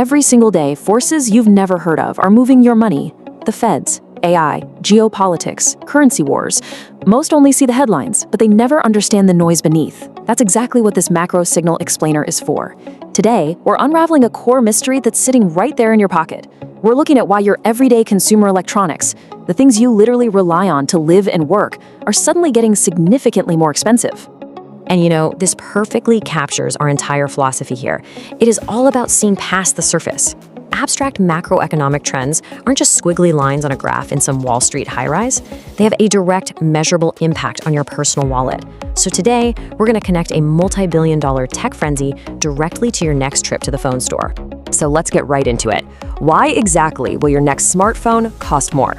Every single day, forces you've never heard of are moving your money. The feds, AI, geopolitics, currency wars. Most only see the headlines, but they never understand the noise beneath. That's exactly what this MacroSignal explainer is for. Today, we're unraveling a core mystery that's sitting right there in your pocket. We're looking at why your everyday consumer electronics, the things you literally rely on to live and work, are suddenly getting significantly more expensive. And this perfectly captures our entire philosophy here. It is all about seeing past the surface. Abstract macroeconomic trends aren't just squiggly lines on a graph in some Wall Street high-rise. They have a direct, measurable impact on your personal wallet. So today, we're going to connect a multi-billion-dollar tech frenzy directly to your next trip to the phone store. So let's get right into it. Why exactly will your next smartphone cost more?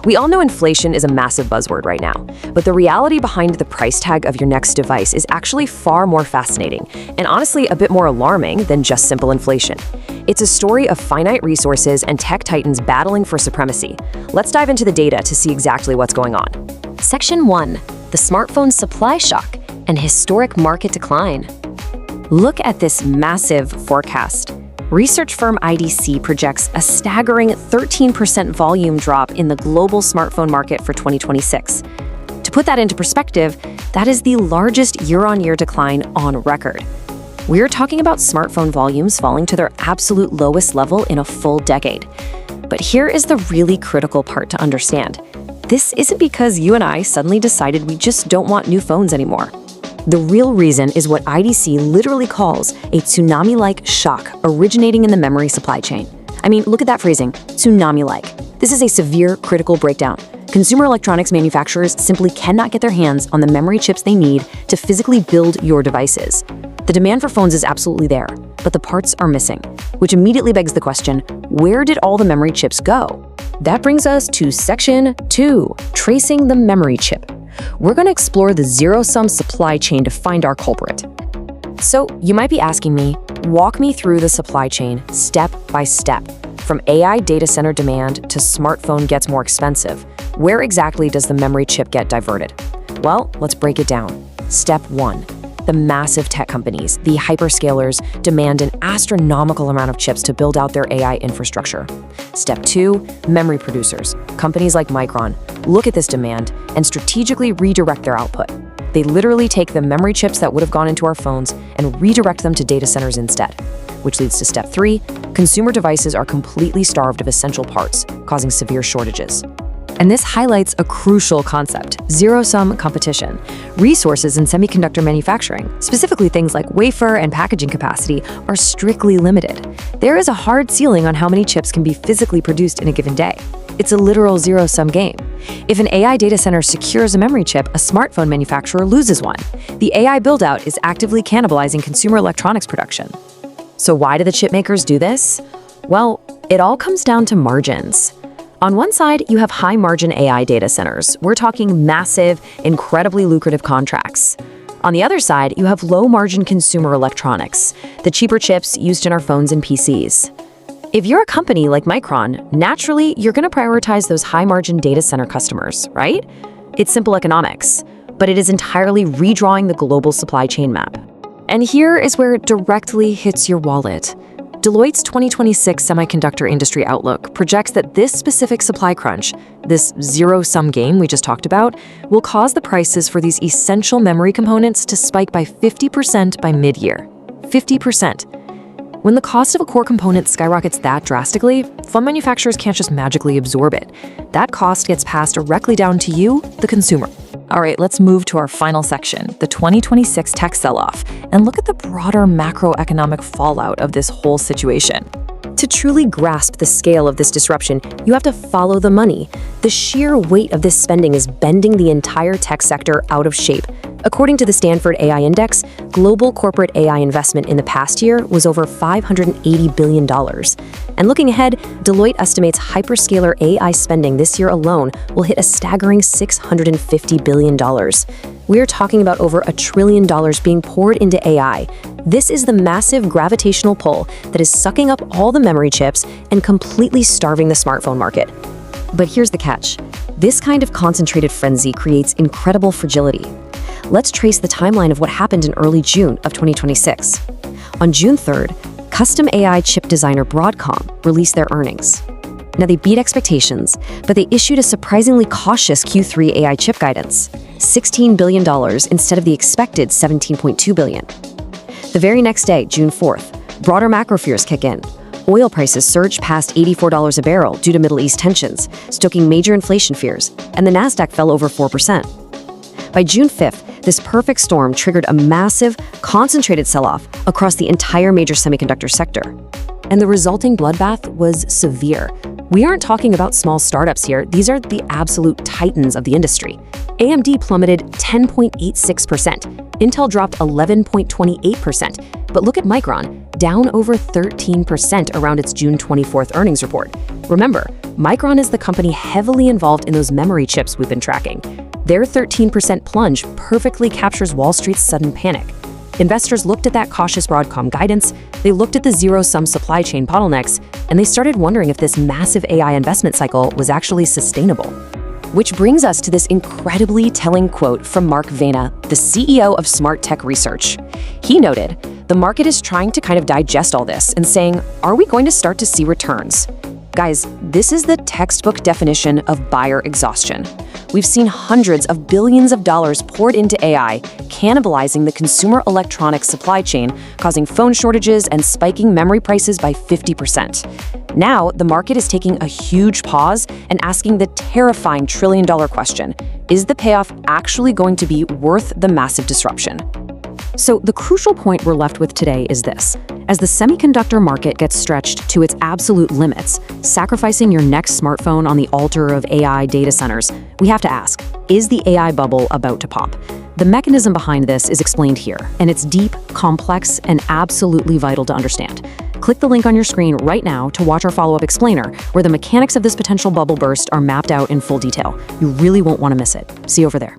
We all know inflation is a massive buzzword right now, but the reality behind the price tag of your next device is actually far more fascinating and honestly a bit more alarming than just simple inflation. It's a story of finite resources and tech titans battling for supremacy. Let's dive into the data to see exactly what's going on. Section 1. The smartphone supply shock and historic market decline. Look at this massive forecast. Research firm IDC projects a staggering 13% volume drop in the global smartphone market for 2026. To put that into perspective, that is the largest year-on-year decline on record. We're talking about smartphone volumes falling to their absolute lowest level in a full decade. But here is the really critical part to understand. This isn't because you and I suddenly decided we just don't want new phones anymore. The real reason is what IDC literally calls a tsunami-like shock originating in the memory supply chain. I mean, look at that phrasing, tsunami-like. This is a severe critical breakdown. Consumer electronics manufacturers simply cannot get their hands on the memory chips they need to physically build your devices. The demand for phones is absolutely there, but the parts are missing, which immediately begs the question, where did all the memory chips go? That brings us to Section 2, tracing the memory chip. We're going to explore the zero-sum supply chain to find our culprit. So you might be asking me, walk me through the supply chain step by step. From AI data center demand to smartphone gets more expensive, where exactly does the memory chip get diverted? Well, let's break it down. Step 1. The massive tech companies, the hyperscalers, demand an astronomical amount of chips to build out their AI infrastructure. Step 2, memory producers, companies like Micron, look at this demand and strategically redirect their output. They literally take the memory chips that would have gone into our phones and redirect them to data centers instead. Which leads to Step 3, consumer devices are completely starved of essential parts, causing severe shortages. And this highlights a crucial concept, zero-sum competition. Resources in semiconductor manufacturing, specifically things like wafer and packaging capacity, are strictly limited. There is a hard ceiling on how many chips can be physically produced in a given day. It's a literal zero-sum game. If an AI data center secures a memory chip, a smartphone manufacturer loses one. The AI build-out is actively cannibalizing consumer electronics production. So why do the chip makers do this? Well, it all comes down to margins. On one side, you have high-margin AI data centers. We're talking massive, incredibly lucrative contracts. On the other side, you have low-margin consumer electronics, the cheaper chips used in our phones and PCs. If you're a company like Micron, naturally, you're going to prioritize those high-margin data center customers, right? It's simple economics, but it is entirely redrawing the global supply chain map. And here is where it directly hits your wallet. Deloitte's 2026 Semiconductor Industry Outlook projects that this specific supply crunch, this zero-sum game we just talked about, will cause the prices for these essential memory components to spike by 50% by mid-year. 50%. When the cost of a core component skyrockets that drastically, phone manufacturers can't just magically absorb it. That cost gets passed directly down to you, the consumer. All right, let's move to our final section, the 2026 tech sell-off, and look at the broader macroeconomic fallout of this whole situation. To truly grasp the scale of this disruption, you have to follow the money. The sheer weight of this spending is bending the entire tech sector out of shape. According to the Stanford AI Index, global corporate AI investment in the past year was over $580 billion. And looking ahead, Deloitte estimates hyperscaler AI spending this year alone will hit a staggering $650 billion. We're talking about over $1 trillion being poured into AI. This is the massive gravitational pull that is sucking up all the memory chips and completely starving the smartphone market. But here's the catch. This kind of concentrated frenzy creates incredible fragility. Let's trace the timeline of what happened in early June of 2026. On June 3rd, custom AI chip designer Broadcom released their earnings. Now, they beat expectations, but they issued a surprisingly cautious Q3 AI chip guidance, $16 billion instead of the expected $17.2 billion. The very next day, June 4th, broader macro fears kick in. Oil prices surged past $84 a barrel due to Middle East tensions, stoking major inflation fears, and the Nasdaq fell over 4%. By June 5th, this perfect storm triggered a massive, concentrated sell-off across the entire major semiconductor sector. And the resulting bloodbath was severe. We aren't talking about small startups here. These are the absolute titans of the industry. AMD plummeted 10.86%. Intel dropped 11.28%. But look at Micron, down over 13% around its June 24th earnings report. Remember, Micron is the company heavily involved in those memory chips we've been tracking. Their 13% plunge perfectly captures Wall Street's sudden panic. Investors looked at that cautious Broadcom guidance, they looked at the zero-sum supply chain bottlenecks, and they started wondering if this massive AI investment cycle was actually sustainable. Which brings us to this incredibly telling quote from Mark Vena, the CEO of Smart Tech Research. He noted, "The market is trying to kind of digest all this and saying, are we going to start to see returns?" Guys, this is the textbook definition of buyer exhaustion. We've seen hundreds of billions of dollars poured into AI, cannibalizing the consumer electronics supply chain, causing phone shortages and spiking memory prices by 50%. Now, the market is taking a huge pause and asking the terrifying trillion-dollar question, is the payoff actually going to be worth the massive disruption? So the crucial point we're left with today is this. As the semiconductor market gets stretched to its absolute limits, sacrificing your next smartphone on the altar of AI data centers, we have to ask, is the AI bubble about to pop? The mechanism behind this is explained here, and it's deep, complex, and absolutely vital to understand. Click the link on your screen right now to watch our follow-up explainer, where the mechanics of this potential bubble burst are mapped out in full detail. You really won't want to miss it. See you over there.